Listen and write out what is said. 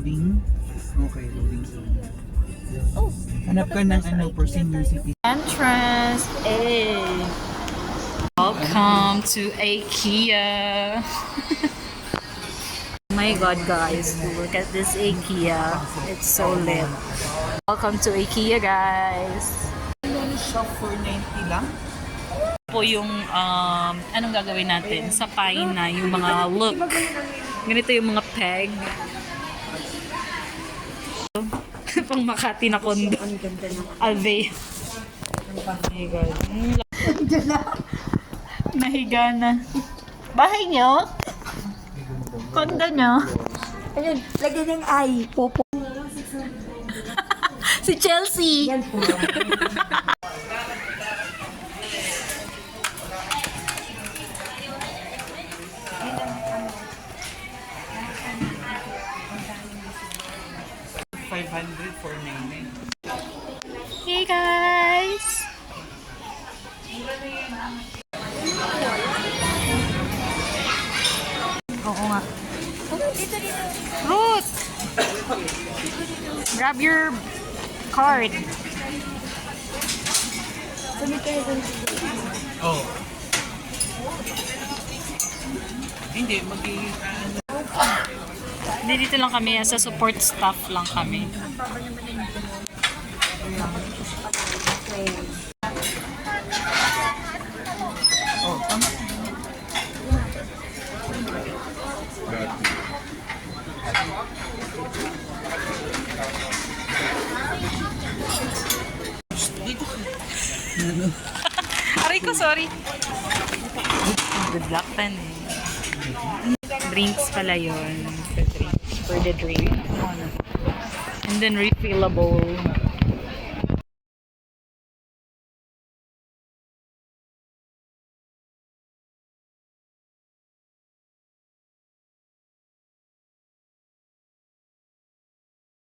loading. Okay, loading zone. Oh, hanap ka ng ano for senior citizen. Entrance. Hey. Welcome to IKEA. Oh my god, guys, look at this IKEA. It's so lit. Welcome to IKEA, guys. Shop for 90 lang? Po yung anong gagawin natin sa na yung mga look. Ganito yung mga peg. Pang Makati na kondo. Alve. Oh my god. Nahiga na. Bahay nyo? Kondo nyo? Ayun, lagyan ng ay, popo. Si Chelsea. Yan po. $500 for 9. Hey guys! Oo nga. Ruth! Grab your card. Oh. Hindi, magiging Hindi, dito lang kami. Sa support staff lang kami. oh, tama. Dito ka. Aray ko, sorry. Good luck, Tan. Drinks pala yun. For the drink. And then refillable.